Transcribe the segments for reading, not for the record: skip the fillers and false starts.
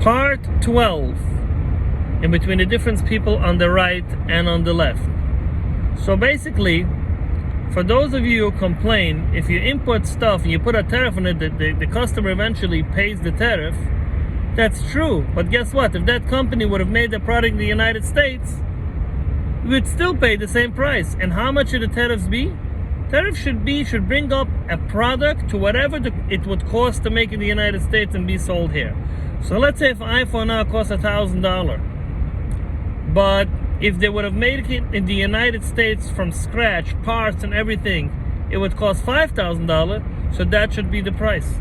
Part 12, in between the difference people on the right and on the left. So basically, for those of you who complain, if you import stuff and you put a tariff on it, the customer eventually pays the tariff. That's true, but guess what? If that company would have made the product in the United States, we would still pay the same price. And how much should the tariffs be? Tariff should bring up a product to whatever it would cost to make in the United States and be sold here. So let's say if iPhone now costs $1,000, but if they would have made it in the United States from scratch, parts and everything, it would cost $5,000, so that should be the price.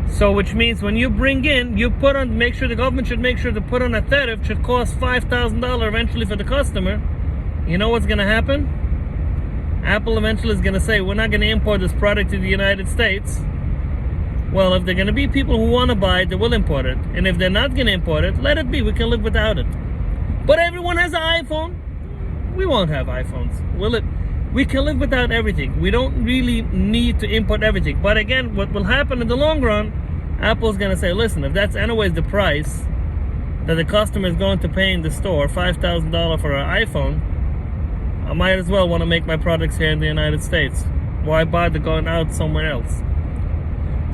So which means when you bring in, make sure the government should make sure to put on a tariff should cost $5,000 eventually for the customer. You know what's going to happen? Apple eventually is going to say, we're not going to import this product to the United States. Well, if they're going to be people who want to buy it, they will import it. And if they're not going to import it, let it be. We can live without it. But everyone has an iPhone. We won't have iPhones. We can live without everything. We don't really need to import everything. But again, what will happen in the long run, Apple's going to say, listen, if that's anyways the price that the customer is going to pay in the store, $5,000 for an iPhone, I might as well want to make my products here in the United States. Why bother going out somewhere else?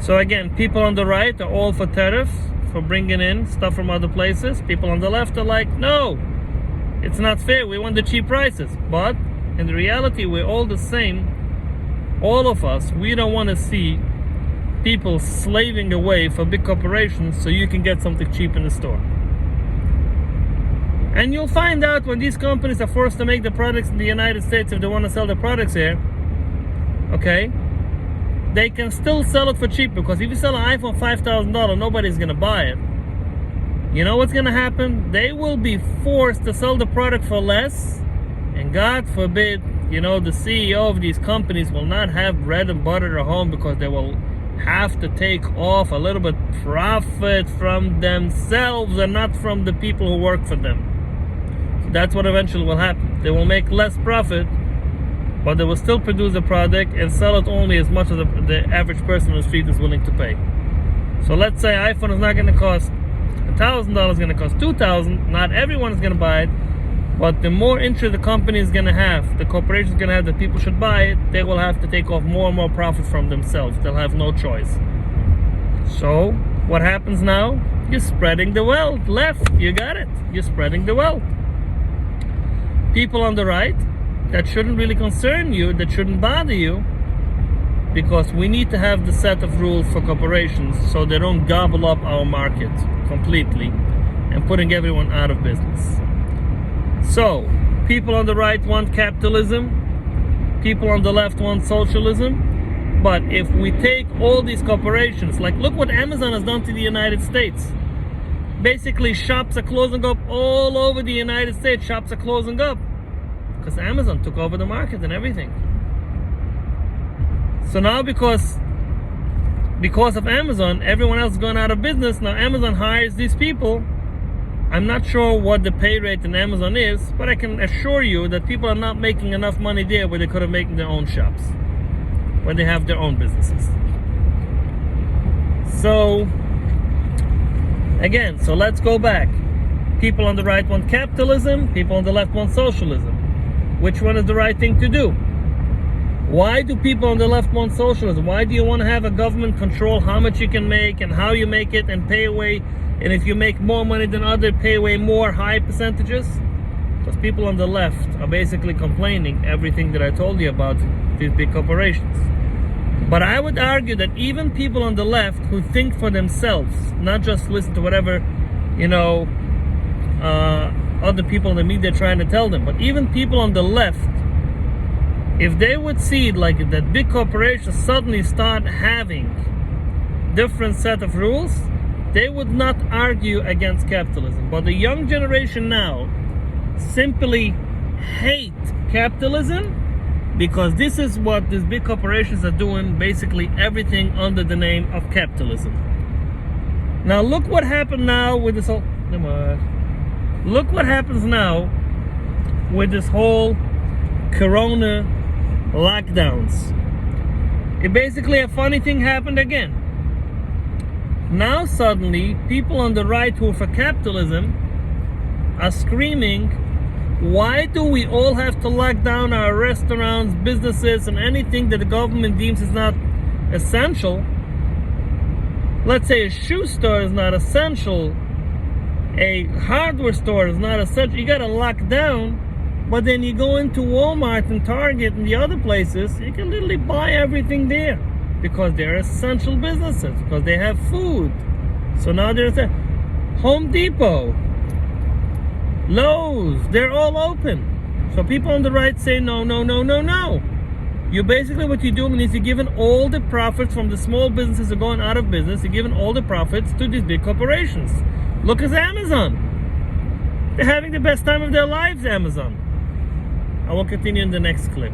So again, people on the right are all for tariffs, for bringing in stuff from other places. People on the left are like, no, it's not fair. We want the cheap prices. But in the reality, we're all the same. All of us, we don't want to see people slaving away for big corporations so you can get something cheap in the store. And you'll find out when these companies are forced to make the products in the United States, if they want to sell the products here, okay, they can still sell it for cheap, because if you sell an iPhone $5,000, nobody's going to buy it. You know what's going to happen? They will be forced to sell the product for less, and God forbid, the CEO of these companies will not have bread and butter at home, because they will have to take off a little bit profit from themselves and not from the people who work for them. That's what eventually will happen. They will make less profit, but they will still produce the product and sell it only as much as the average person on the street is willing to pay. So let's say iPhone is not going to cost $1,000, it's going to cost $2,000. Not everyone is going to buy it, but the more interest the company is going to have, the corporation is going to have that people should buy it, they will have to take off more and more profit from themselves. They'll have no choice. So what happens now? You're spreading the wealth. Left, you got it. You're spreading the wealth. People on the right, that shouldn't really concern you, that shouldn't bother you, because we need to have the set of rules for corporations so they don't gobble up our market completely and putting everyone out of business. So, people on the right want capitalism, people on the left want socialism, but if we take all these corporations, like look what Amazon has done to the United States. Basically, shops are closing up all over the United States. Shops are closing up because Amazon took over the market and everything. So now because of Amazon, everyone else is going out of business. Now Amazon hires these people. I'm not sure what the pay rate in Amazon is, but I can assure you that people are not making enough money there where they could have made their own shops, where they have their own businesses. So again, so let's go back. People on the right want capitalism, people on the left want socialism. Which one is the right thing to do? Why do people on the left want socialism? Why do you want to have a government control how much you can make and how you make it and pay away? And if you make more money than others, pay away more high percentages? Because people on the left are basically complaining everything that I told you about these big corporations. But I would argue that even people on the left who think for themselves, not just listen to whatever, other people in the media are trying to tell them, but even people on the left, if they would see like that big corporations suddenly start having different set of rules, they would not argue against capitalism. But the young generation now simply hate capitalism because this is what these big corporations are doing, basically everything under the name of capitalism. Now look what happened now with this whole... Look what happens now with this whole corona lockdowns. It basically, a funny thing happened again. Now suddenly, people on the right who are for capitalism are screaming, why do we all have to lock down our restaurants, businesses, and anything that the government deems is not essential? Let's say a shoe store is not essential, a hardware store is not essential. You gotta lock down, but then you go into Walmart and Target and the other places, you can literally buy everything there because they're essential businesses, because they have food. So now there's a Home Depot, Lowe's, they're all open. So people on the right say no, no, no, no, no. You basically, what you're doing is you're giving all the profits from the small businesses that are going out of business, you're giving all the profits to these big corporations. Look at Amazon. They're having the best time of their lives, Amazon. I will continue in the next clip.